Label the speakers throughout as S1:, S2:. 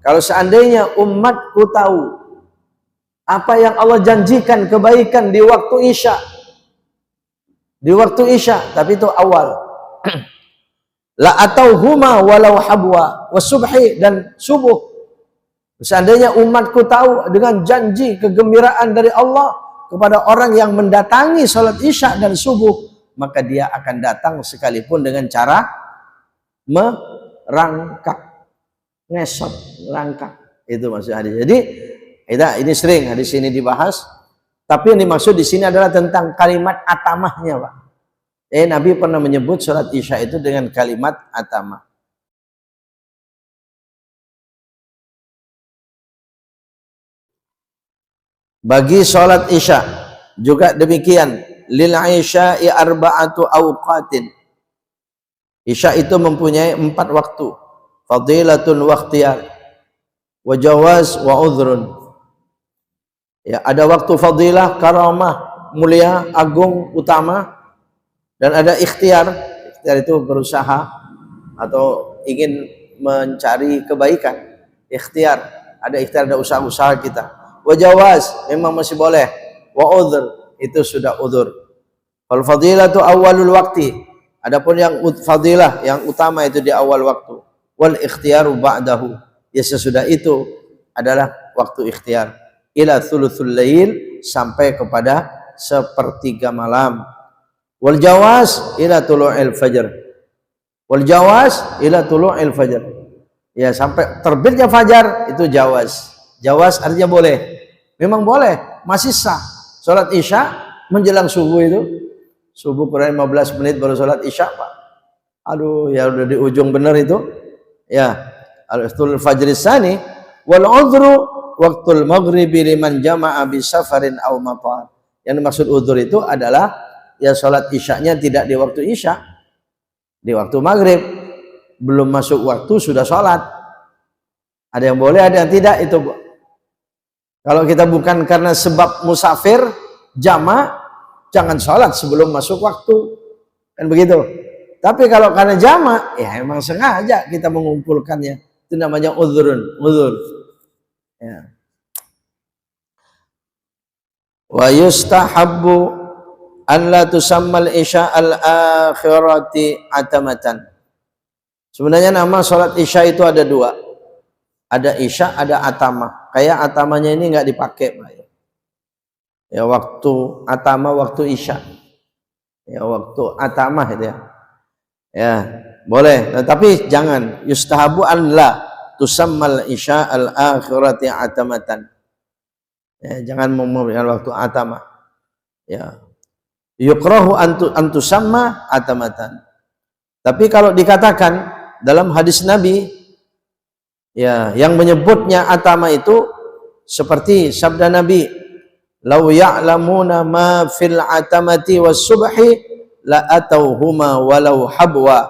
S1: Kalau seandainya umatku tahu apa yang Allah janjikan kebaikan di waktu Isya. Di waktu Isya, tapi itu awal. La atauhuma walau habwa wasubhi, dan subuh. Seandainya umatku tahu dengan janji kegembiraan dari Allah kepada orang yang mendatangi salat Isya dan subuh, maka dia akan datang sekalipun dengan cara merangkak. Ngesot, rangkak, itu maksud hadis. Jadi ini sering hadis ini dibahas, tapi yang dimaksud di sini adalah tentang kalimat atamahnya, Pak. Nabi pernah menyebut sholat Isya itu dengan kalimat atamah. Bagi sholat Isya juga demikian, lil isya'i arba'atu awqatin. Isya itu mempunyai 4 waktu. Fadilatun wa ikhtiyar wa jawaz wa udhrun. Ya, ada waktu fadilah, karamah, mulia, agung, utama, dan ada ikhtiar. Ikhtiar itu berusaha atau ingin mencari kebaikan. Ikhtiar, ada ikhtiar, ada usaha-usaha kita. Wa jawaz, memang masih boleh. Wa udhr, itu sudah udhur. Fal fadilatu awalul waqti, adapun yang fadilah, yang utama itu di awal waktu. Wal ikhtiaru ba'dahu, ya sesudah itu adalah waktu ikhtiar. Ila thuluthul lail, sampai kepada 1/3 malam. Wal jawaz ila tulu'il fajr. Wal jawaz ila tulu'il fajr, ya sampai terbitnya fajar, itu jawaz. Jawaz artinya boleh, memang boleh, masih sah. Salat Isya menjelang subuh itu, subuh kurang 15 menit baru salat Isya, Pak. Aduh, ya udah di ujung bener itu. Ya, al-istul fajri tsani wal udhru waqtul maghribi liman jama'a bi safarin aw matar. Yang dimaksud udhur itu adalah ya salat Isyanya tidak di waktu Isya, di waktu maghrib, belum masuk waktu sudah salat. Ada yang boleh, ada yang tidak. Itu kalau kita bukan karena sebab musafir jama', jangan salat sebelum masuk waktu, kan begitu. Tapi kalau karena jama', ya emang sengaja kita mengumpulkannya, itu namanya udhurun, udhur. Ya. Wa yustahabbu an la tusammal isya al-akhirati atamatan. Sebenarnya nama salat Isya itu ada 2. Ada Isya, ada atama. Kayak atamanya ini nggak dipakai, Pak. Ya, waktu atama, waktu Isya. Ya, waktu atama itu ya. Ya, boleh, tapi jangan yustahabu an la tusammal isya al-akhirati atamatan. Ya, jangan memberikan waktu atama. Ya. Yukrahu an tusamma atamatan. Tapi kalau dikatakan dalam hadis Nabi, ya, yang menyebutnya atama itu seperti sabda Nabi, "Lau ya'lamuna ma fil atamati was subhi la atauhuma walau habwa."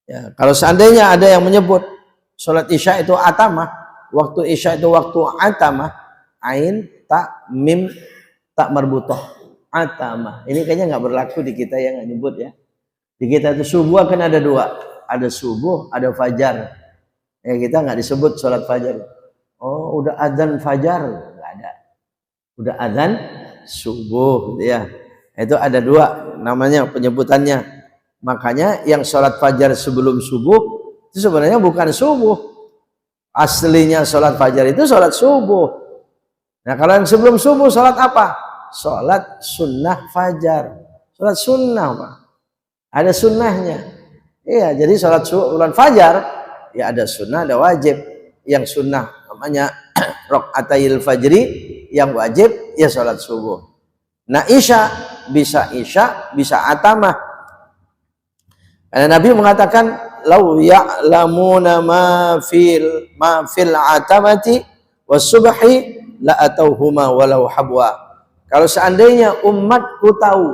S1: Ya, kalau seandainya ada yang menyebut salat Isya itu atama, waktu Isya itu waktu atama, ain tak mim tak marbutoh, atama. Ini kayaknya nggak berlaku di kita yang nggak nyebut ya. Di kita itu subuh kan ada 2, ada subuh, ada fajar. Ya, kita nggak disebut salat fajar. Oh, udah azan fajar, nggak ada. Udah azan subuh, gitu ya. Itu ada 2 namanya penyebutannya. Makanya yang sholat fajar sebelum subuh itu sebenarnya bukan subuh. Aslinya sholat fajar itu sholat subuh. Nah, kalau yang sebelum subuh sholat apa? Sholat sunnah fajar. Sholat sunnah, Pak. Ada sunnahnya. Iya, jadi sholat bulan fajar ya ada sunnah, ada wajib. Yang sunnah namanya rakaatayil fajri, yang wajib ya sholat subuh. Nah, Isya bisa atamah. Karena Nabi mengatakan, "Lau ya'lamuna ma fil atamati was subhi la atauhuma walau habwa." Kalau seandainya umatku tahu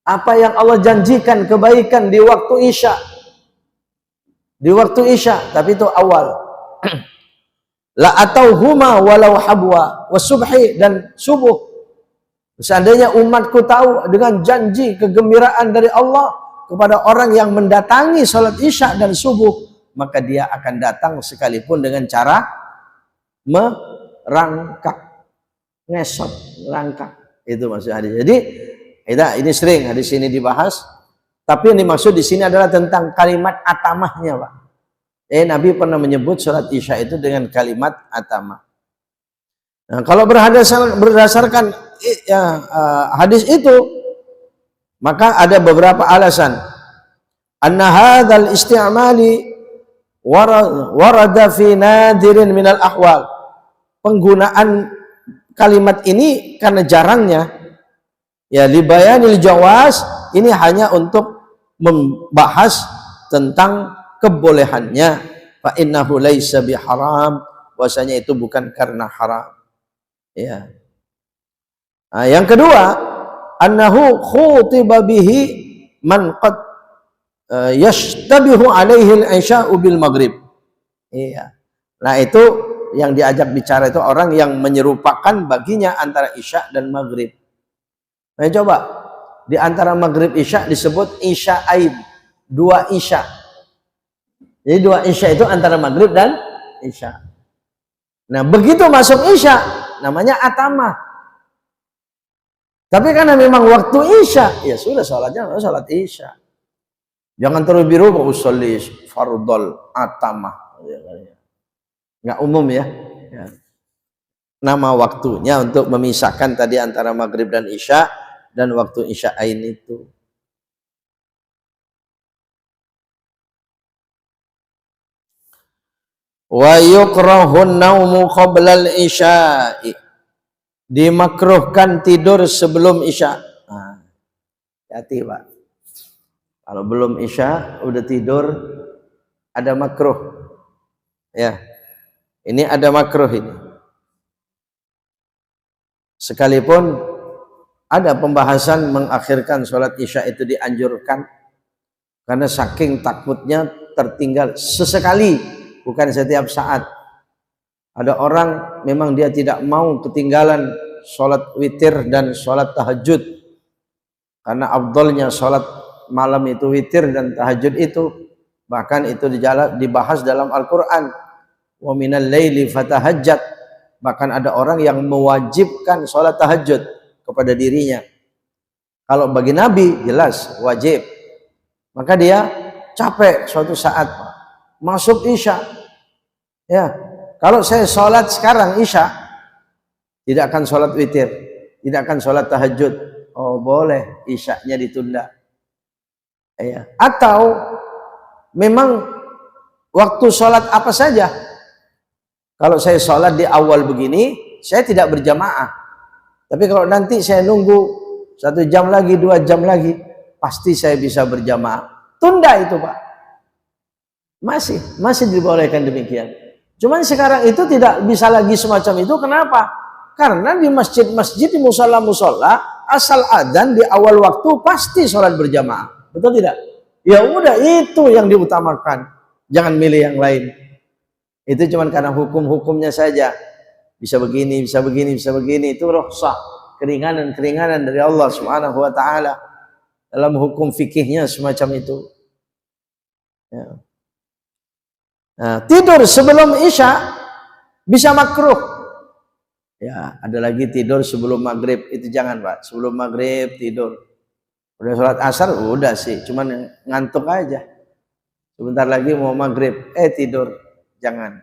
S1: apa yang Allah janjikan kebaikan di waktu Isya. Di waktu Isya, tapi itu awal. La atauhuma walau habwa was subhi, dan subuh. Seandainya umatku tahu dengan janji kegembiraan dari Allah kepada orang yang mendatangi salat Isya dan subuh, maka dia akan datang sekalipun dengan cara merangkak, ngesot, merangkak. Itu maksud hadis. Jadi ini sering hadis ini dibahas, tapi yang dimaksud di sini adalah tentang kalimat atamahnya, Pak. Nabi pernah menyebut sholat Isya itu dengan kalimat atamah. Nah, kalau berdasarkan hadis itu, maka ada beberapa alasan. Anna hadzal isti'mali warada fi nadirin minal ahwal. Penggunaan kalimat ini karena jarangnya, ya libayanil jawaz, ini hanya untuk membahas tentang kebolehannya. Fa innahu laisa biharam, bahwasanya itu bukan karena haram. Ya. Nah, yang kedua, annahu khutiba bihi man qad yashtabihu alaihi al-isya'u bil maghrib. Iya. Nah, itu yang diajak bicara itu orang yang menyerupakan baginya antara Isya dan Maghrib. Nah, coba di antara Maghrib Isya disebut Isya'ain, 2 Isya. Jadi 2 Isya itu antara Maghrib dan Isya. Nah, begitu masuk Isya namanya atamah. Tapi karena memang waktu Isya, ya sudah sholatnya sholat Isya. Jangan terlebih dulu usolli fardhol atamah. Nggak umum ya. Nama waktunya untuk memisahkan tadi antara Maghrib dan Isya dan waktu Isya'ain itu. Wa yukrahun naumu qoblal isya'i, dimakruhkan tidur sebelum Isya. Nah, hati Pak, kalau belum Isya udah tidur ada makruh ya. Ini ada makruh ini, sekalipun ada pembahasan mengakhirkan sholat Isya itu dianjurkan karena saking takutnya tertinggal sesekali, bukan setiap saat. Ada orang memang dia tidak mau ketinggalan sholat witir dan sholat tahajud, karena afdolnya sholat malam itu witir dan tahajud itu, bahkan itu dibahas dalam Al-Quran. Wa minal laili fatahajjat, bahkan ada orang yang mewajibkan sholat tahajud kepada dirinya. Kalau bagi Nabi jelas wajib, maka dia capek suatu saat masuk Isya, ya, kalau saya sholat sekarang Isya, tidak akan sholat witir, tidak akan sholat tahajud, oh boleh Isyanya ditunda ya. Atau memang waktu sholat apa saja, kalau saya sholat di awal begini saya tidak berjamaah, tapi kalau nanti saya nunggu 1 jam lagi, 2 jam lagi, pasti saya bisa berjamaah, tunda itu Pak. Masih dibolehkan demikian. Cuman sekarang itu tidak bisa lagi semacam itu. Kenapa? Karena di masjid-masjid, di musola-musola, asal adzan di awal waktu pasti sholat berjamaah. Betul tidak? Ya udah, itu yang diutamakan. Jangan milih yang lain. Itu cuman karena hukum-hukumnya saja. Bisa begini, bisa begini, bisa begini. Itu rukhsah, keringanan-keringanan dari Allah Subhanahu wa taala dalam hukum fikihnya semacam itu. Ya. Nah, tidur sebelum Isya bisa makruh. Ya, ada lagi tidur sebelum Maghrib, itu jangan Pak. Sebelum Maghrib tidur. Udah sholat asar udah sih, cuman ngantuk aja. Sebentar lagi mau Maghrib, tidur, jangan.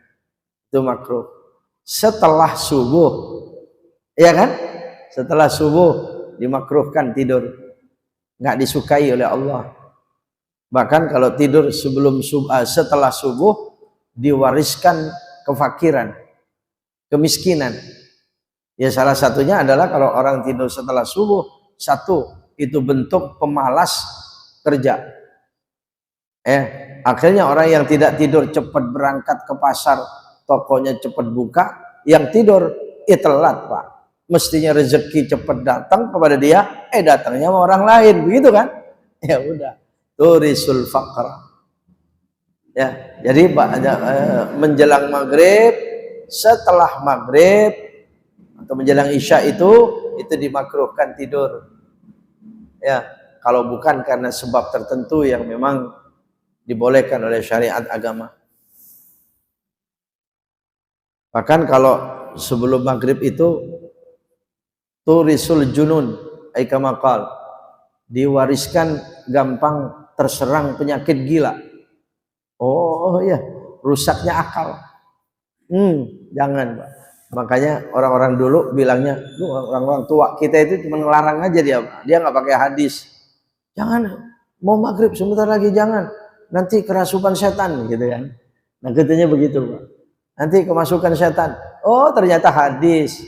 S1: Itu makruh. Setelah subuh, ya kan? Setelah subuh dimakruhkan tidur, nggak disukai oleh Allah. Bahkan kalau tidur setelah subuh diwariskan kefakiran, kemiskinan. Ya salah satunya adalah kalau orang tidur setelah subuh, satu itu bentuk pemalas kerja. Akhirnya orang yang tidak tidur cepat berangkat ke pasar, tokonya cepat buka, yang tidur telat Pak. Mestinya rezeki cepat datang kepada dia, datangnya sama orang lain, begitu kan? Ya udah, turisul faqra. Ya, jadi menjelang Maghrib, setelah Maghrib atau menjelang Isya itu dimakruhkan tidur. Ya, kalau bukan karena sebab tertentu yang memang dibolehkan oleh syariat agama. Bahkan kalau sebelum maghrib itu turisul junun aikamakal, diwariskan gampang terserang penyakit gila. Oh iya, rusaknya akal. Jangan, Pak. Makanya orang-orang dulu bilangnya, orang-orang tua kita itu cuma ngelarang aja dia nggak pakai hadis. Jangan, mau maghrib sebentar lagi jangan, nanti kerasukan setan gitu kan. Nah katanya begitu, Pak. Nanti kemasukan setan. Oh ternyata hadis.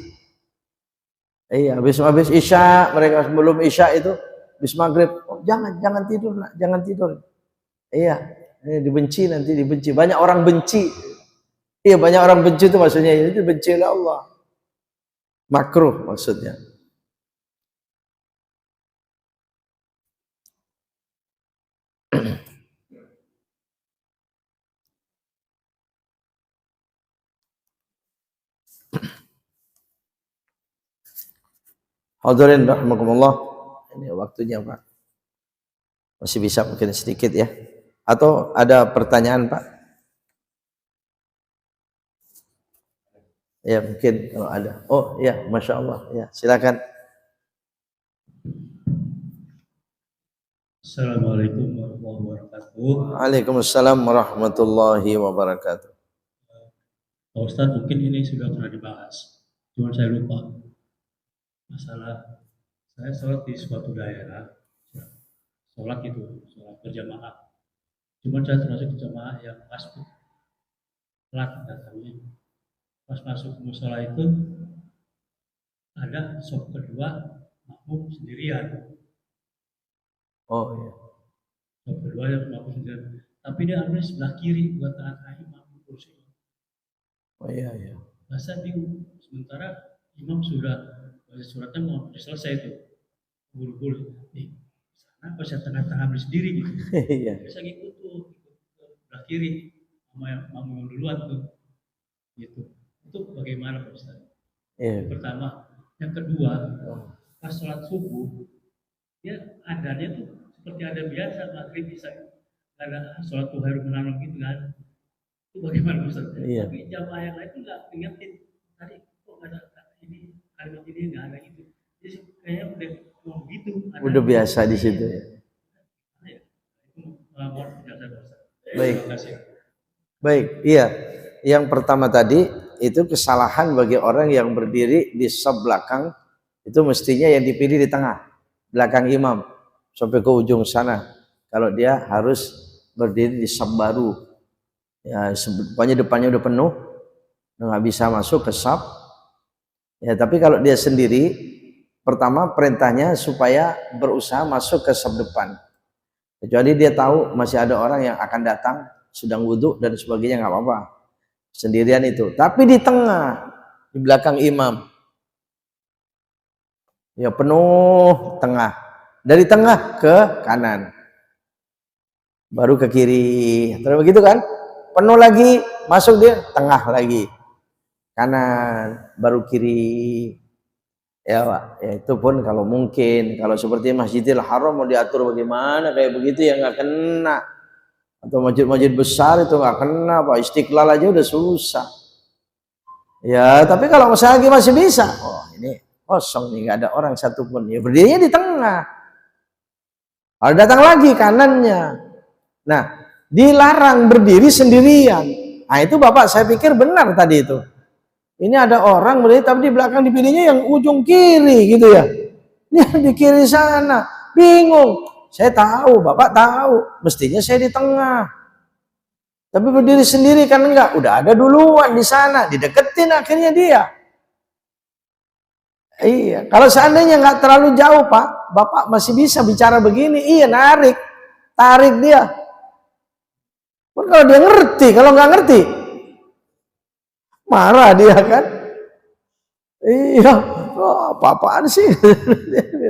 S1: Iya, habis isya, mereka sebelum isya itu, habis maghrib, oh, jangan tidur, nak, jangan tidur. Iya, dibenci nanti dibenci. Banyak orang benci. Iya, banyak orang benci itu maksudnya itu benci oleh Allah. Makruh maksudnya. Hadirin rahimakumullah. Ini waktunya, Pak. Masih bisa mungkin sedikit ya. Atau ada pertanyaan, Pak? Ya mungkin kalau ada. Oh ya, masya Allah. Ya silakan.
S2: Assalamualaikum warahmatullahi wabarakatuh.
S1: Waalaikumsalam warahmatullahi wabarakatuh.
S2: Pak Ustadz, mungkin ini sudah pernah dibahas, cuma saya lupa. Masalah saya sholat di suatu daerah, sholat berjamaah. Cuma saya termasuk jamaah yang pas telat datangnya. Pas masuk musola itu ada sop kedua makmum sendirian.
S1: Oh iya.
S2: Sop kedua yang makmum sendirian. Tapi dia ambil sebelah kiri buat tengah makmum kursi.
S1: Oh iya iya.
S2: Masa bingung. Sementara imam sudah suratnya mau selesai itu. Buru-buru. Nih, sana pas saya tengah-tengah ambil sendiri gitu.
S1: Iya.
S2: Bisa ngikut tuh sebelah kiri sama yang makmum duluan tuh. Gitu. Itu bagaimana Pak Ustaz?
S1: Iya.
S2: Yang pertama, yang kedua, pas sholat subuh, dia adanya tuh seperti ada biasa maghrib bisa ada sholat tuhar menanam gitu kan? Itu bagaimana Ustaz?
S1: Iya.
S2: Tapi jamaah yang lain tuh nggak ingetin tadi kok ada ini kalimat ini nggak ada gitu. Jadi kayaknya udah gitu.
S1: Udah biasa di situ ya. Baik. Baik, iya. Yang pertama tadi itu kesalahan bagi orang yang berdiri di saf belakang, itu mestinya yang dipilih di tengah, belakang imam sampai ke ujung sana. Kalau dia harus berdiri di saf baru, ya pokoknya depannya udah penuh, nggak bisa masuk ke saf. Ya tapi kalau dia sendiri, pertama perintahnya supaya berusaha masuk ke saf depan. Kecuali dia tahu masih ada orang yang akan datang sedang wudhu dan sebagainya, nggak apa-apa. Sendirian itu, tapi di tengah, di belakang imam, ya penuh tengah, dari tengah ke kanan, baru ke kiri, terus begitu kan, penuh lagi, masuk dia tengah lagi, kanan, baru kiri, ya Pak, ya itu pun kalau mungkin, kalau seperti Masjidil Haram mau diatur bagaimana kayak begitu ya nggak kena. Atau masjid-masjid besar itu nggak kena, Pak. Istiqlal aja udah susah. Ya, tapi kalau lagi masih bisa. Oh, ini kosong nih, nggak ada orang satupun. Ya berdirinya di tengah. Kalau datang lagi kanannya. Nah, dilarang berdiri sendirian. Nah, itu Bapak saya pikir benar tadi itu. Ini ada orang berdiri tapi di belakang dipilihnya yang ujung kiri gitu ya. Ini di kiri sana. Bingung. Saya tahu, Bapak tahu, mestinya saya di tengah. Tapi berdiri sendiri kan enggak, udah ada duluan di sana, dideketin akhirnya dia. Iya, kalau seandainya nggak terlalu jauh Pak, Bapak masih bisa bicara begini, iya tarik dia. Pun kalau dia ngerti, kalau nggak ngerti, marah dia kan. Iya, oh, apa-apaan sih?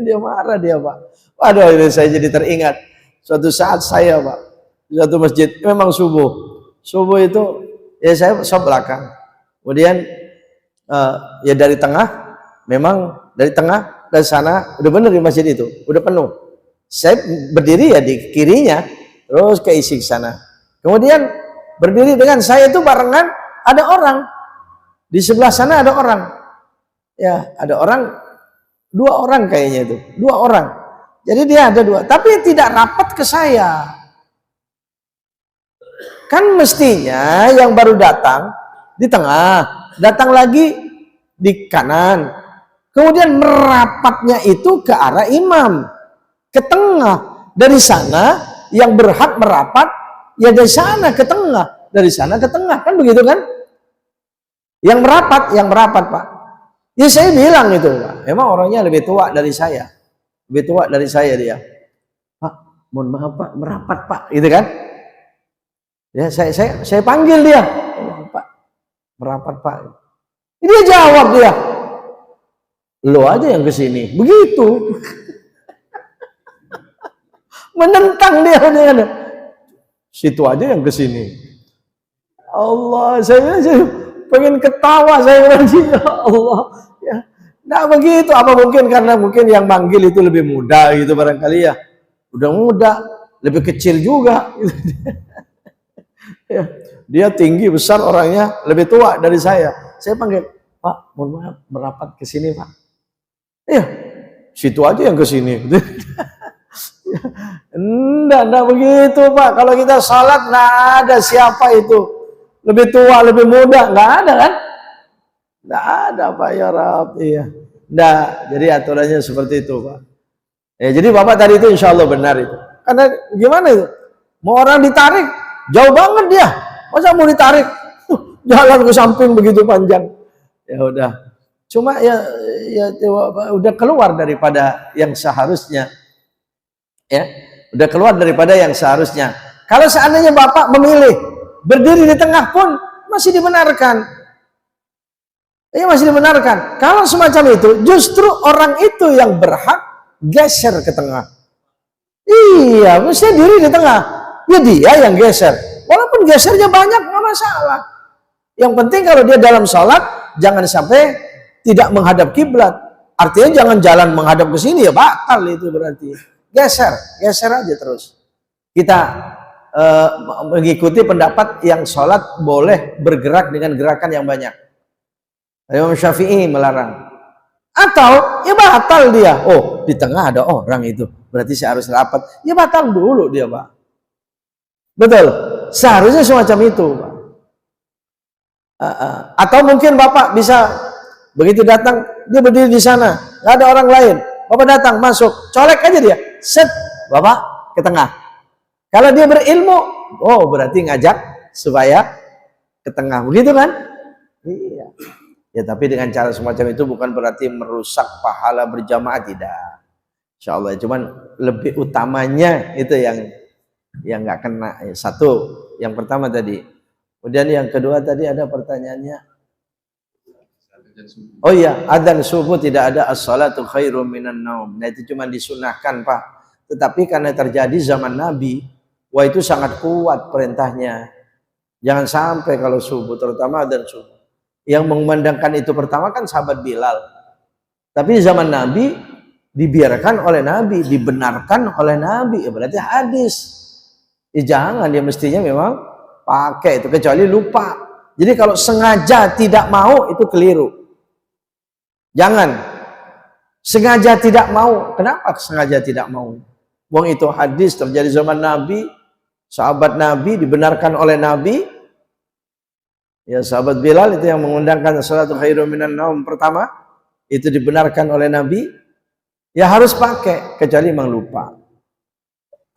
S1: Dia marah dia Pak. Waduh, ini saya jadi teringat. Suatu saat saya Pak, di suatu masjid, memang subuh itu, ya saya sop belakang. Kemudian ya dari tengah, memang dari tengah, dari sana, udah bener di masjid itu, udah penuh. Saya berdiri ya di kirinya, terus ke isi sana. Kemudian berdiri dengan saya itu barengan, ada orang. Di sebelah sana ada orang. Ya, ada orang, 2 orang kayaknya itu, 2 orang. Jadi dia ada 2, tapi tidak rapat ke saya. Kan mestinya yang baru datang di tengah, datang lagi di kanan. Kemudian merapatnya itu ke arah imam, ke tengah. Dari sana yang berhak merapat, ya dari sana ke tengah, dari sana ke tengah, kan begitu kan? Yang merapat Pak. Ya saya bilang itu Pak, emang orangnya lebih tua dari saya, dia. Pak, mohon maaf Pak, merapat Pak, gitu kan? Ya saya panggil dia, Pak, merapat Pak. Dia jawab dia, lo aja yang kesini, begitu. Menentang dia dengan situ aja yang kesini. Allah, saya pengen ketawa, saya bilang, ya Allah, ya, nggak begitu. Apa mungkin karena mungkin yang manggil itu lebih muda gitu barangkali ya, udah muda, lebih kecil juga. Ya, dia tinggi besar orangnya, lebih tua dari saya. Saya panggil, Pak, mohon maaf, merapat ke sini Pak. Iya, situ aja yang ke sini. Enggak begitu Pak. Kalau kita salat enggak ada siapa itu lebih tua, lebih muda, enggak ada kan? Enggak ada Pak ya Rab. Iya. Enggak, jadi aturannya seperti itu Pak. Ya, jadi Bapak tadi itu insya Allah benar itu. Karena gimana itu? Mau orang ditarik, jauh banget dia. Masa mau ditarik? Jalan ke samping begitu panjang. Ya udah. Cuma ya udah keluar daripada yang seharusnya. Ya, udah keluar daripada yang seharusnya. Kalau seandainya Bapak memilih berdiri di tengah pun masih dibenarkan. Iya, masih dibenarkan. Kalau semacam itu, justru orang itu yang berhak geser ke tengah. Iya, mesti diri di tengah. Ya dia yang geser. Walaupun gesernya banyak, nggak masalah. Yang penting kalau dia dalam sholat, jangan sampai tidak menghadap kiblat. Artinya jangan jalan menghadap ke sini, ya batal itu berarti. Geser aja terus. Kita mengikuti pendapat yang sholat boleh bergerak dengan gerakan yang banyak. Imam Syafi'i melarang. Atau ya batal dia. Oh, di tengah ada orang itu, berarti saya harus rapat. Ya batal dulu dia Pak. Betul. Seharusnya semacam itu Pak. Atau mungkin Bapak bisa begitu datang, dia berdiri di sana, nggak ada orang lain. Bapak datang, masuk, colek aja dia. Set, Bapak ke tengah. Kalau dia berilmu, oh berarti ngajak supaya ke tengah, begitu kan? Iya. Ya tapi dengan cara semacam itu bukan berarti merusak pahala berjamaah, tidak. Insya Allah, cuman lebih utamanya itu yang nggak kena. Satu, yang pertama tadi. Kemudian yang kedua tadi ada pertanyaannya. Oh iya, adzan subuh tidak ada as-salatu khairum minan naum. Nah itu cuma disunahkan Pak. Tetapi karena terjadi zaman Nabi, wah itu sangat kuat perintahnya. Jangan sampai kalau subuh, terutama adzan subuh. Yang mengumandangkan itu pertama kan sahabat Bilal. Tapi zaman Nabi dibiarkan oleh Nabi, dibenarkan oleh Nabi. Ya berarti hadis. Ya jangan, dia mestinya memang pakai itu kecuali lupa. Jadi kalau sengaja tidak mau itu keliru. Jangan sengaja tidak mau. Kenapa sengaja tidak mau? Wong itu hadis terjadi zaman Nabi, sahabat Nabi dibenarkan oleh Nabi. Ya sahabat Bilal itu yang mengundangkan salatu khairum minan naum pertama, itu dibenarkan oleh Nabi. Ya harus pakai kecuali memang lupa.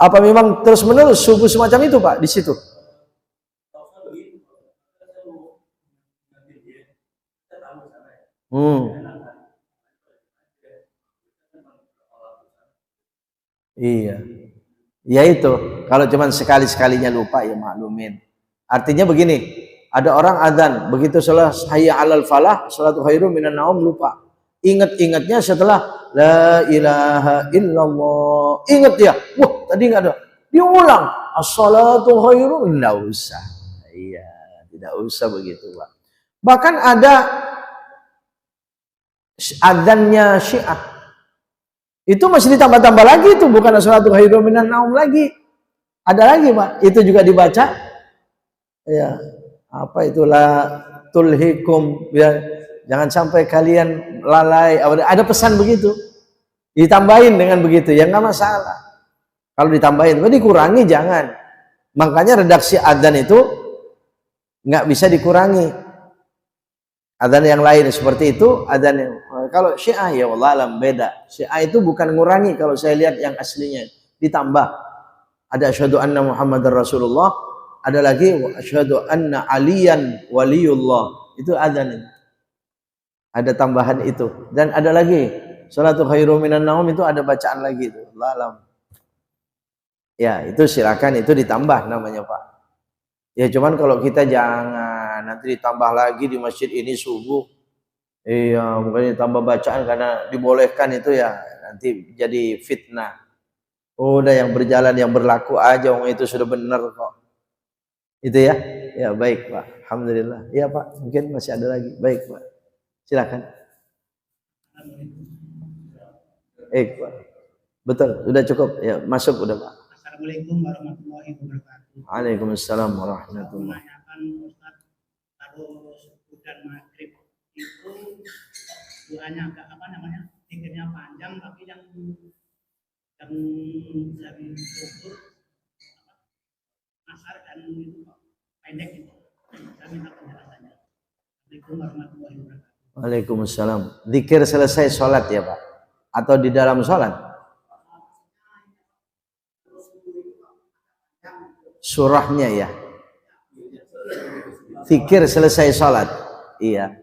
S1: Apa memang terus menerus subuh semacam itu Pak di situ? Iya. Ya itu, kalau cuman sekali-sekalinya lupa ya maklumin. Artinya begini, ada orang adzan, begitu salat hayya 'alal falah, salatu khairum minan naum lupa. Ingat-ingatnya setelah la ilaha illallah. Ingat dia, wah tadi enggak ada. Dia ulang, as-salatu khairum, enggak usah. Iya, tidak usah begitu, Pak. Bahkan ada adzannya Syiah. Itu masih ditambah-tambah lagi, itu bukan as-salatu khairum minan naum lagi. Ada lagi Pak, itu juga dibaca. Ya, apa itulah tulhikum, ya, jangan sampai kalian lalai. Ada pesan begitu. Ditambahin dengan begitu, ya nggak masalah. Kalau ditambahin, tapi dikurangi jangan. Makanya redaksi adzan itu nggak bisa dikurangi. Adzan yang lain seperti itu, adzan yang kalau Syiah ya Allah alam beda. Syiah itu bukan ngurangi, kalau saya lihat yang aslinya ditambah. Ada asyhadu anna Muhammadar Rasulullah, ada lagi asyhadu anna aliyan waliyullah. Itu adzan itu. Ada tambahan itu. Dan ada lagi salatu khairum minan naum, itu ada bacaan lagi itu. Allah alam. Ya, itu silakan, itu ditambah namanya Pak. Ya cuman kalau kita jangan nanti ditambah lagi di masjid ini subuh. Iya, mungkin ditambah bacaan karena dibolehkan itu ya nanti jadi fitnah. Udah yang berjalan yang berlaku aja, itu sudah benar kok. Itu ya. Ya baik Pak. Alhamdulillah. Iya Pak, mungkin masih ada lagi. Baik Pak. Silakan. Pak. Betul, sudah cukup. Ya, masuk udah Pak.
S3: Assalamualaikum warahmatullahi wabarakatuh.
S1: Waalaikumsalam warahmatullahi wabarakatuh.
S3: Menanyakan Ustaz, kalau subuh dan maghrib itu doanya agak zikirnya panjang, tapi yang dari subuh asar dan itu pendek itu. Saya minta penjelasannya. Assalamualaikum warahmatullahi wabarakatuh.
S1: Waalaikumsalam. Zikir selesai sholat ya Pak? Atau di dalam sholat? Surahnya ya. Zikir selesai sholat. Iya.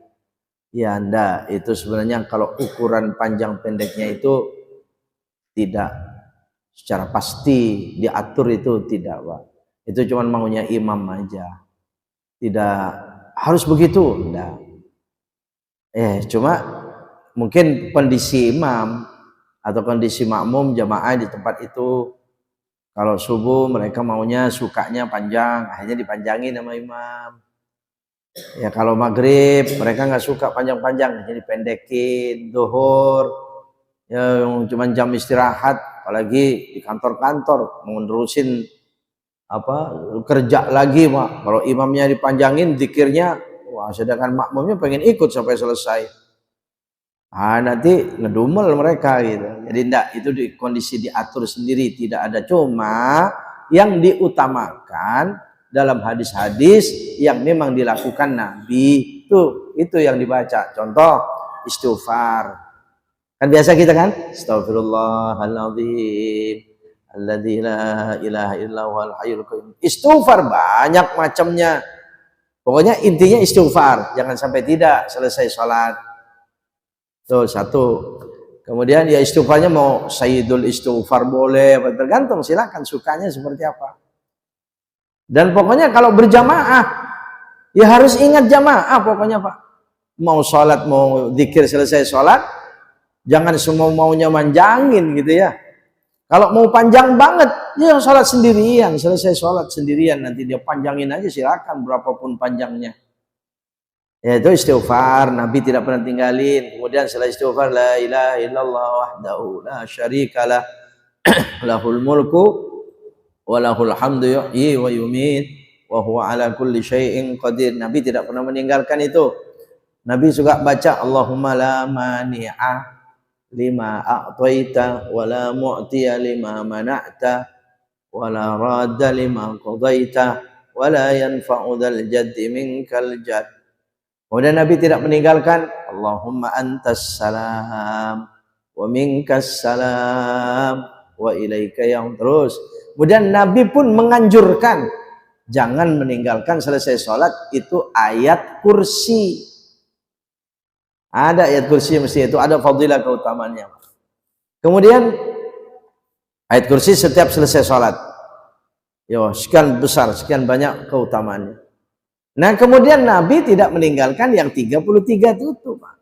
S1: Ya anda itu sebenarnya kalau ukuran panjang pendeknya itu tidak secara pasti diatur, itu tidak Pak. Itu cuma maunya imam aja. Tidak harus begitu. Enggak. Cuma mungkin kondisi imam atau kondisi makmum jamaah di tempat itu. Kalau subuh mereka maunya sukanya panjang, akhirnya dipanjangin sama imam. Ya kalau maghrib mereka nggak suka panjang-panjang, jadi dipendekin. Zuhur ya cuma jam istirahat, apalagi di kantor-kantor mau nerusin kerja lagi Pak. Kalau imamnya dipanjangin zikirnya, wah sedangkan makmumnya pengen ikut sampai selesai. Nanti ngedumel mereka gitu. Jadi enggak, itu di kondisi diatur sendiri, tidak ada. Cuma yang diutamakan dalam hadis-hadis yang memang dilakukan Nabi itu yang dibaca. Contoh istighfar. Kan biasa kita kan? Astagfirullahaladzim alladzi la ilaha illa huwal hayyul qayyum. Istighfar banyak macamnya. Pokoknya intinya istighfar, jangan sampai tidak selesai sholat. Tuh satu. Kemudian ya istighfarnya mau sayyidul istighfar boleh, tergantung, silakan sukanya seperti apa. Dan pokoknya kalau berjamaah ya harus ingat jamaah pokoknya Pak. Mau sholat, mau zikir selesai sholat, jangan semua maunya manjangin gitu ya. Kalau mau panjang banget, ya sholat sendirian, selesai sholat sendirian, nanti dia panjangin aja, silakan berapapun panjangnya. Ya itu istighfar, Nabi tidak pernah tinggalin. Kemudian setelah istighfar, la ilaha illallah wahdahu la syarikalah lahul mulku wa lahul hamdu yuhyi wa yumit wa huwa ala kulli syai'in qadir. Nabi tidak pernah meninggalkan itu. Nabi juga baca Allahumma la mani'a lima a'taita wa la mu'tiya lima mana'ta wa la radda lima qadaita wa la yanfa'u dzal jaddi minkal jadd. Kemudian Nabi tidak meninggalkan Allahumma antas salam wa minkas salam wa ilaika yang terus. Kemudian Nabi pun menganjurkan jangan meninggalkan selesai sholat itu ayat kursi. Ada ayat kursi mesti itu, ada fadilah keutamaannya. Kemudian ayat kursi setiap selesai sholat. Yo, sekian besar, sekian banyak keutamaannya. Nah kemudian Nabi tidak meninggalkan yang 33 itu Pak.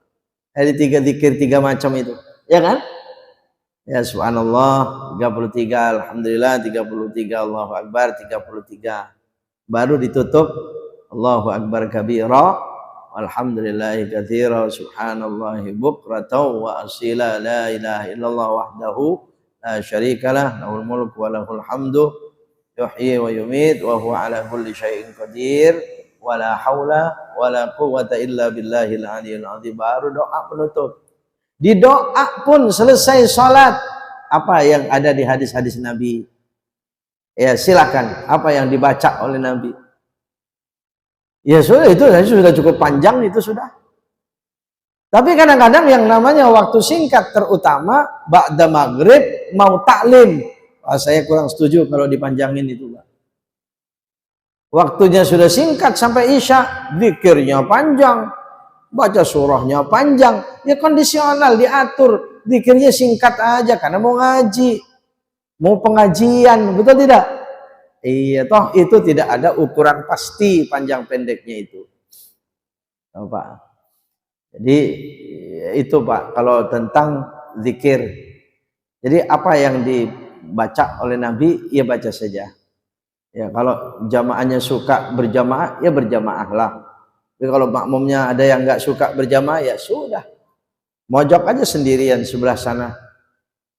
S1: Ada 3 zikir 3 macam itu. Ya kan? Ya subhanallah 33, alhamdulillah 33, Allahu akbar 33. Baru ditutup Allahu akbar kabira, alhamdulillahi katsira, subhanallahi bukratan wa asila, la ilaha illallah wahdahu la syarikalah, lahul mulku wa lahul hamdu yuhyi wa yumit wa huwa ala kulli syai'in qadir. wala haula wala quwwata illa billahil aliyil azim. Baru doa penutup. Di doa pun selesai salat, apa yang ada di hadis-hadis Nabi? Ya, silakan apa yang dibaca oleh Nabi. Ya sudah, itu sudah cukup panjang, itu sudah. Tapi kadang-kadang yang namanya waktu singkat, terutama ba'da maghrib mau taklim. Saya kurang setuju kalau dipanjangin itu, Pak. Waktunya sudah singkat sampai isya, zikirnya panjang, baca surahnya panjang, ya kondisional, diatur, zikirnya singkat aja karena mau ngaji, mau pengajian, betul tidak? Iya, toh itu tidak ada ukuran pasti panjang pendeknya itu, oh, Pak. Jadi itu, Pak, kalau tentang zikir. Jadi apa yang dibaca oleh Nabi, ya baca saja. Ya, kalau jamaahnya suka berjamaah, ya berjamaah lah. Tapi kalau makmumnya ada yang nggak suka berjamaah, ya sudah, mojok aja sendirian sebelah sana.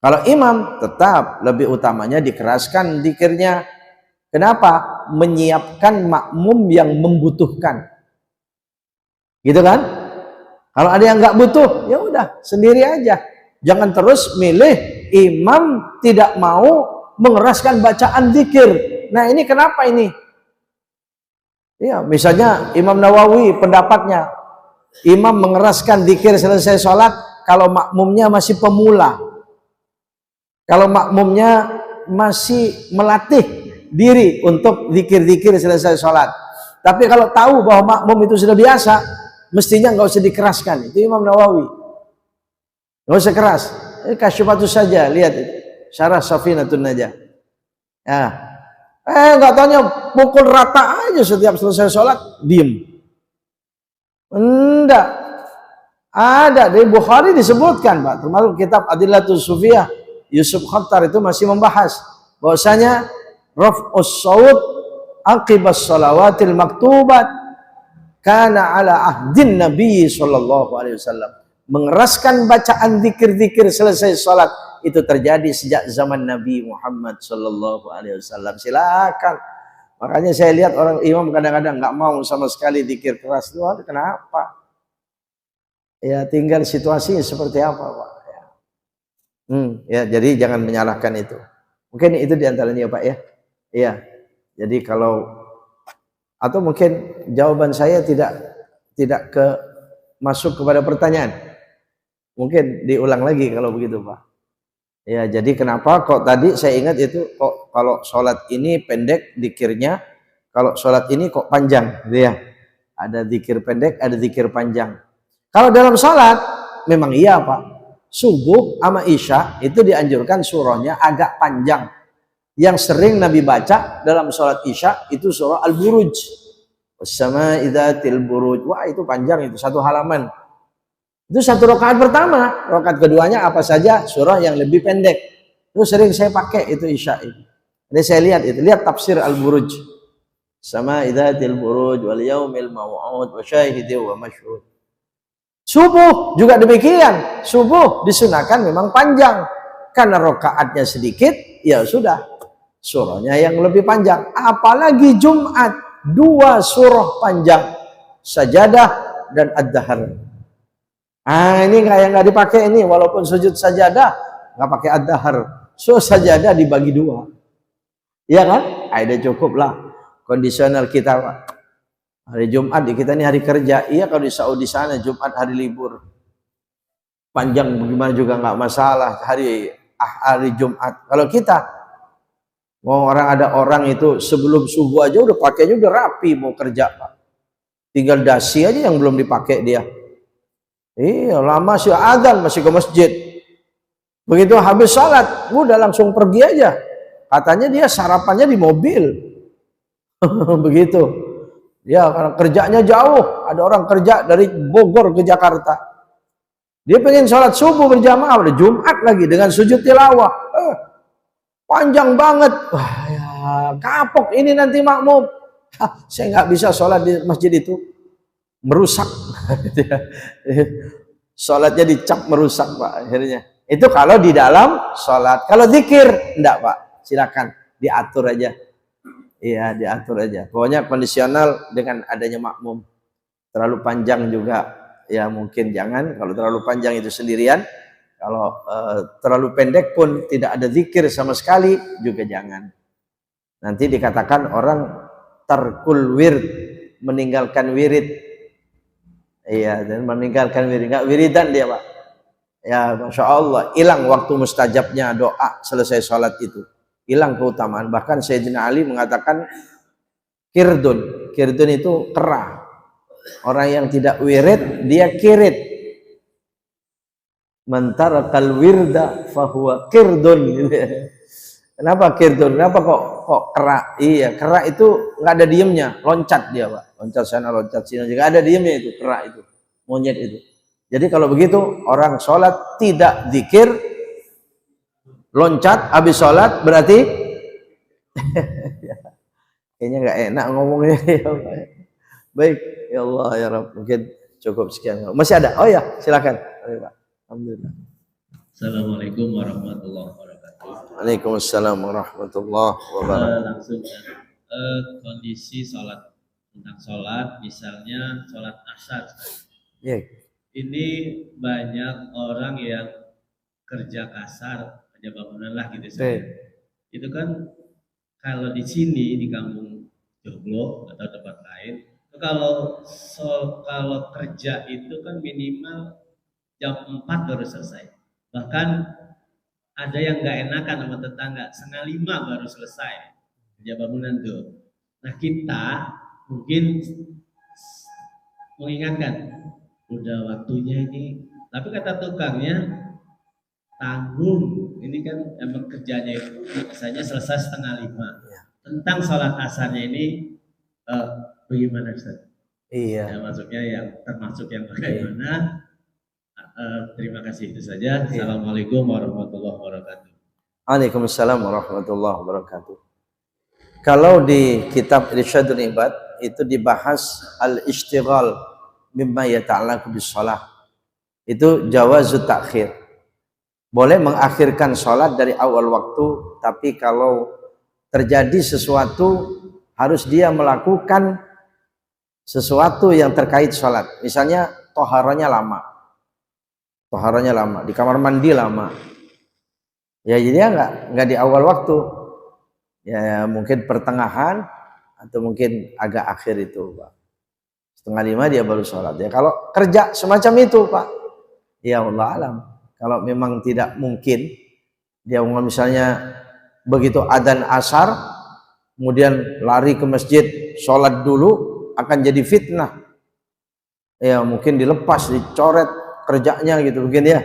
S1: Kalau imam, tetap lebih utamanya dikeraskan zikirnya. Kenapa? Menyiapkan makmum yang membutuhkan, gitu kan? Kalau ada yang nggak butuh, ya udah sendiri aja. Jangan terus milih imam tidak mau mengeraskan bacaan zikir. Nah ini kenapa ini? Ya, misalnya Imam Nawawi pendapatnya, imam mengeraskan zikir selesai sholat kalau makmumnya masih pemula, kalau makmumnya masih melatih diri untuk zikir-zikir selesai sholat. Tapi kalau tahu bahwa makmum itu sudah biasa, mestinya nggak usah dikeraskan. Itu Imam Nawawi, nggak usah keras. Kasyufatus saja, lihat itu Syarah Safinatun Najah. Ya. Nggak taunya pukul rata aja setiap selesai sholat, diem. Enggak. Ada di Bukhari disebutkan, Pak, termasuk kitab Adillatus Sufiyah, Yusuf Khattar itu masih membahas bahwasanya raf'us saut aqibas shalawatil maktubat kana ala ahdin Nabi sallallahu alaihi wasallam. Mengeraskan bacaan zikir-zikir selesai sholat itu terjadi sejak zaman Nabi Muhammad sallallahu alaihi wasallam. Silakan. Makanya saya lihat orang imam kadang-kadang nggak mau sama sekali zikir keras. Itu kenapa? Ya tinggal situasinya seperti apa, Pak. Ya, jadi jangan menyalahkan itu. Mungkin itu diantaranya, Pak, ya. Iya. Jadi kalau atau mungkin jawaban saya tidak masuk kepada pertanyaan. Mungkin diulang lagi kalau begitu, Pak. Ya, jadi kenapa kok tadi saya ingat itu kok kalau sholat ini pendek zikirnya, kalau sholat ini kok panjang, gitu ya. Ada zikir pendek, ada zikir panjang. Kalau dalam sholat memang iya, Pak. Subuh sama isya itu dianjurkan surahnya agak panjang. Yang sering Nabi baca dalam sholat isya itu surah Al-Buruj. Wassama'i dzatil buruj. Wah, itu panjang, itu satu halaman. Itu satu rakaat pertama. Rakaat keduanya apa saja surah yang lebih pendek. Itu sering saya pakai itu isya itu. Jadi saya lihat tafsir Al-Buruj. Sama'i dzatil buruj wal yaumil maw'ud wa syahidin wa masyhud. Subuh juga demikian. Subuh disunahkan memang panjang. Karena rakaatnya sedikit, ya sudah. Surahnya yang lebih panjang. Apalagi Jumat, 2 surah panjang. Sajadah dan Ad-Dahar. Ini nggak dipakai ini, walaupun sujud sajadah nggak pakai Ad-Dahar. So sajadah dibagi 2. Iya kan? Ada cukup lah. Kondisional kita, Pak. Hari Jumat di kita ini hari kerja. Iya, kalau di Saudi sana Jumat hari libur. Panjang bagaimana juga nggak masalah hari Jumat. Kalau kita mau ada orang itu sebelum subuh aja udah pakainya udah rapi mau kerja, Pak. Tinggal dasi aja yang belum dipakai dia. Iya, lama sih adzan masih ke masjid. Begitu habis salat, udah langsung pergi aja. Katanya dia sarapannya di mobil. Begitu. Ya, karena kerjanya jauh. Ada orang kerja dari Bogor ke Jakarta. Dia pengen sholat subuh berjamaah, udah Jumat lagi dengan sujud tilawah. Panjang banget. Wah, ya, kapok ini nanti makmum. Saya nggak bisa sholat di masjid itu. Merusak. Sholatnya dicap merusak, Pak, akhirnya. Itu kalau di dalam sholat. Kalau zikir, enggak, Pak. Silakan diatur aja. Iya, diatur aja. Pokoknya kondisional dengan adanya makmum. Terlalu panjang juga ya mungkin jangan. Kalau terlalu panjang itu sendirian. Kalau terlalu pendek pun tidak ada zikir sama sekali juga jangan. Nanti dikatakan orang tarkul wird, meninggalkan wirid. Iya, dan meninggalkan wirid. Enggak wiridan dia, Pak. Ya, Masya Allah, hilang waktu mustajabnya doa selesai sholat itu. Hilang keutamaan. Bahkan Sayyidina Ali mengatakan kirdun. Kirdun itu kera. Orang yang tidak wirid, dia kirit. Mantarakal wirda fahuwa kirdun. Kenapa kirdun? Kenapa kok kera? Iya, kera itu nggak ada diemnya, loncat dia, Pak. Loncat sana, loncat sini. Juga ada diemnya itu, kera itu, monyet itu. Jadi kalau begitu orang sholat tidak zikir, loncat habis sholat berarti kayaknya nggak enak ngomongnya. Baik, ya Allah ya Rabb, mungkin cukup sekian. Masih ada? Oh ya, silakan. Alhamdulillah.
S2: Assalamualaikum warahmatullahi wabarakatuh.
S1: Waalaikumsalam warahmatullahi wabarakatuh.
S2: Langsung kondisi sholat, tentang sholat, misalnya sholat asar.
S1: Ya.
S2: Ini banyak orang yang kerja kasar, kerja bangunan lah gitu. Itu kan kalau di sini di kampung Joglo atau tempat lain, kalau kerja itu kan minimal jam 4 baru selesai. Bahkan ada yang nggak enakan sama tetangga, 4:30 baru selesai kerja bangunan tuh. Nah kita mungkin mengingatkan, udah waktunya ini, tapi kata tukangnya tanggung, ini kan emang kerjanya itu biasanya selesai 4:30. Tentang sholat asarnya ini bagaimana Ustaz?
S1: Iya.
S2: Ya, maksudnya yang termasuk yang bagaimana? Terima kasih, itu saja. Assalamualaikum warahmatullahi wabarakatuh.
S1: Waalaikumsalam warahmatullahi wabarakatuh. Kalau di kitab Irsyadul Ibad itu dibahas al-ishtighal mimma yata'allaqu bis-shalah. Itu jawazut ta'khir. Boleh mengakhirkan sholat dari awal waktu, tapi kalau terjadi sesuatu harus dia melakukan sesuatu yang terkait sholat. Misalnya toharonya lama. Toharonya lama, di kamar mandi lama. Ya jadi enggak di awal waktu. Ya mungkin pertengahan atau mungkin agak akhir itu, Pak. 4:30 dia baru sholat. Ya kalau kerja semacam itu, Pak, ya Allah alam. Kalau memang tidak mungkin, dia misalnya begitu adzan asar, kemudian lari ke masjid, sholat dulu, akan jadi fitnah. Ya mungkin dilepas, dicoret kerjanya gitu, mungkin ya.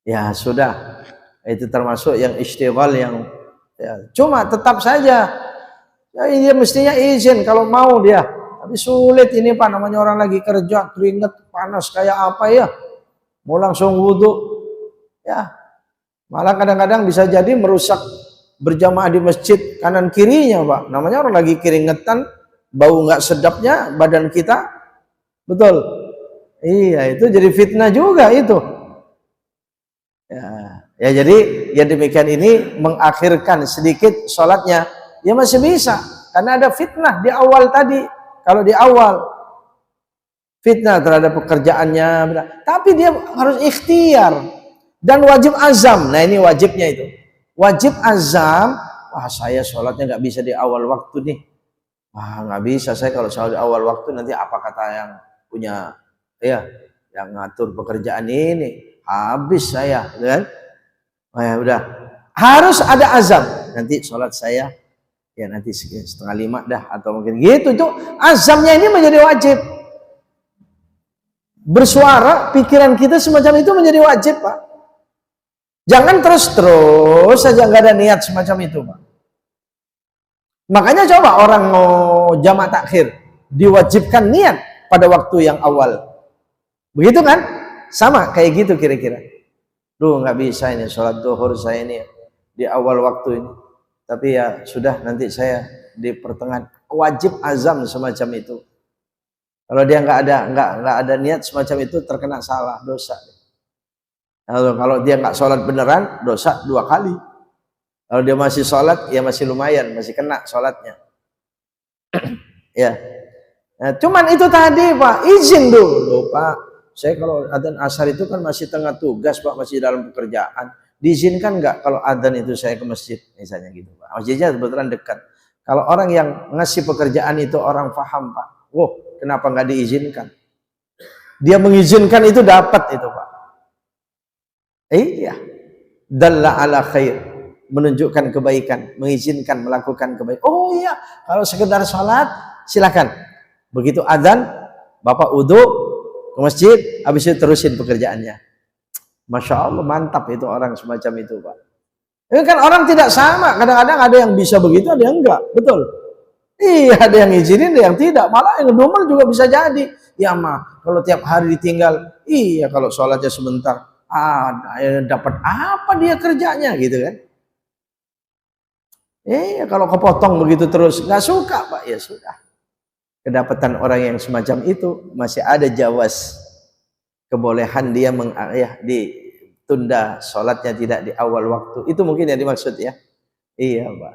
S1: Ya sudah, itu termasuk yang istighfar yang ya, cuma tetap saja ya, dia mestinya izin kalau mau dia. Tapi sulit ini Pak, namanya orang lagi kerja, keringet panas kayak apa ya, mau langsung wudhu ya, malah kadang-kadang bisa jadi merusak berjamaah di masjid kanan kirinya Pak. Namanya orang lagi keringetan, bau nggak sedapnya badan kita, betul. Iya, itu jadi fitnah juga itu. Ya jadi ya demikian, ini mengakhirkan sedikit sholatnya ya masih bisa, karena ada fitnah di awal tadi. Kalau di awal fitnah terhadap pekerjaannya, tapi dia harus ikhtiar dan wajib azam. Nah ini wajibnya itu, wajib azam. Wah saya sholatnya nggak bisa di awal waktu nih. Wah nggak bisa saya kalau sholat di awal waktu, nanti apa kata yang punya ya yang ngatur pekerjaan ini, habis saya, kan? Oh ya udah, harus ada azam. Nanti sholat saya ya nanti 4:30 dah, atau mungkin gitu. Itu azamnya ini menjadi wajib. Bersuara pikiran kita semacam itu menjadi wajib, Pak. Jangan terus saja nggak ada niat semacam itu, Pak. Makanya coba orang mau jamak takhir, diwajibkan niat pada waktu yang awal. Begitu kan? Sama kayak gitu kira-kira. Duh nggak bisa ini sholat duhur saya ini di awal waktu ini. Tapi ya sudah, nanti saya di pertengahan. Wajib azam semacam itu. Kalau dia nggak ada niat semacam itu, terkena salah, dosa. Kalau dia nggak sholat beneran, dosa 2 kali. Kalau dia masih sholat, ya masih lumayan, masih kena sholatnya. Ya. Nah, cuman itu tadi Pak, izin dulu Pak. Saya kalau adzan asar itu kan masih tengah tugas Pak, masih dalam pekerjaan. Diizinkan nggak kalau adzan itu saya ke masjid misalnya gitu Pak. Masjidnya kebetulan dekat. Kalau orang yang ngasih pekerjaan itu orang paham Pak. Wah, kenapa nggak diizinkan? Dia mengizinkan itu dapat itu Pak. Iya. Dalla ala khair, menunjukkan kebaikan, mengizinkan melakukan kebaikan. Oh iya, kalau sekedar sholat silakan. Begitu adzan, Bapak wudu ke masjid, habis itu terusin pekerjaannya. Masya Allah, mantap itu orang semacam itu Pak. Ini kan orang tidak sama, kadang-kadang ada yang bisa begitu, ada yang enggak, betul. Iya, ada yang izinin, ada yang tidak. Malah yang normal juga bisa jadi. Ya mah, kalau tiap hari ditinggal, iya kalau sholatnya sebentar, dapat apa dia kerjanya gitu kan? Iya, kalau kepotong begitu terus, nggak suka Pak, ya sudah. Kedapatan orang yang semacam itu masih ada jawaz kebolehan dia ditunda sholatnya tidak di awal waktu. Itu mungkin yang dimaksud ya. Iya Pak.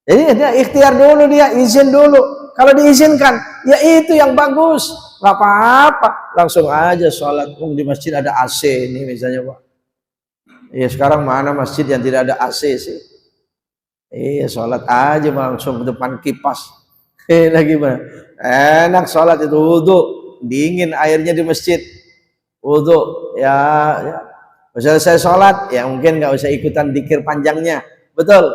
S1: Jadi dia ikhtiar dulu, dia izin dulu. Kalau diizinkan, ya itu yang bagus. Nggak apa-apa, langsung aja sholat. Di masjid ada AC ini misalnya Pak. Iya sekarang mana masjid yang tidak ada AC sih? Iya sholat aja langsung ke depan kipas. Lagi mana? Enak sholat itu wudu, dingin airnya di masjid. Wudu ya. Misalnya saya sholat, ya mungkin nggak usah ikutan dzikir panjangnya, betul?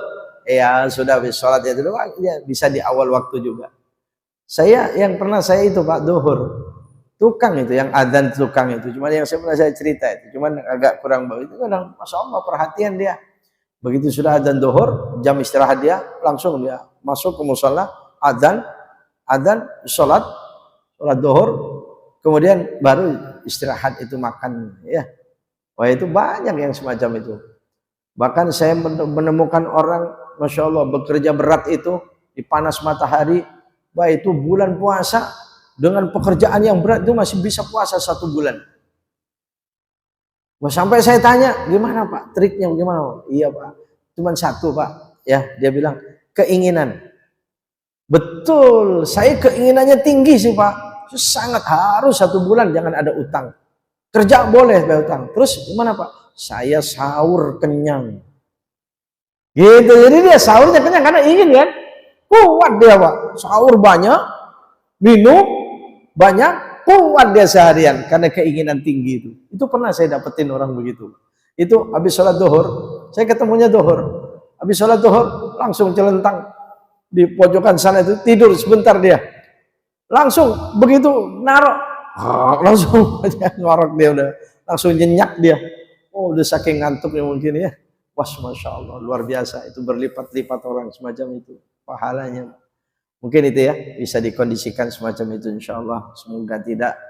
S1: Ya sudah habis sholat itu ya bisa di awal waktu juga. Saya yang pernah saya itu Pak Duhur, tukang itu yang adzan tukang itu, cuma yang saya pernah saya cerita itu, cuman agak kurang bagus itu kadang, masya Allah perhatian dia. Begitu sudah adzan duhur, jam istirahat dia, langsung dia masuk ke musola, adzan, sholat duhur, kemudian baru istirahat itu makan ya. Wah itu banyak yang semacam itu. Bahkan saya menemukan orang, masya Allah bekerja berat itu di panas matahari, wah itu bulan puasa dengan pekerjaan yang berat itu masih bisa puasa 1 bulan. Wah, sampai saya tanya, gimana Pak triknya gimana Pak? Iya Pak, cuman satu Pak, ya dia bilang keinginan. Betul, saya keinginannya tinggi sih Pak, sangat harus 1 bulan jangan ada utang. Kerja boleh bayar utang. Terus gimana Pak? Saya sahur kenyang. Gitu, jadi dia sahurnya kenyang karena ingin kan? Kuat dia Pak, sahur banyak, minum banyak, kuat dia seharian karena keinginan tinggi itu. Itu pernah saya dapetin orang begitu. Itu habis sholat duhur, saya ketemunya duhur. Habis sholat duhur langsung celentang di pojokan sana itu tidur sebentar dia. Langsung begitu narok. Langsung aja ngorok dia udah langsung nyenyak dia. Oh udah saking ngantuknya mungkin ya. Wah masya Allah luar biasa itu berlipat-lipat orang semacam itu pahalanya. Mungkin itu ya bisa dikondisikan semacam itu insya Allah. Semoga tidak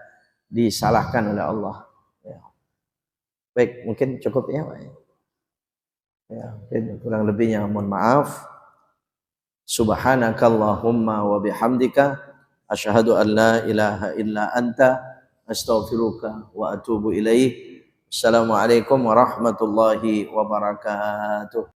S1: disalahkan oleh Allah. Ya. Baik mungkin cukup ya Pak. Ya mungkin kurang lebihnya mohon maaf. Subhanakallahumma wa bihamdika. Asyhadu an la ilaha illa anta astaghfiruka wa atubu ilaih. Assalamualaikum warahmatullahi wabarakatuh.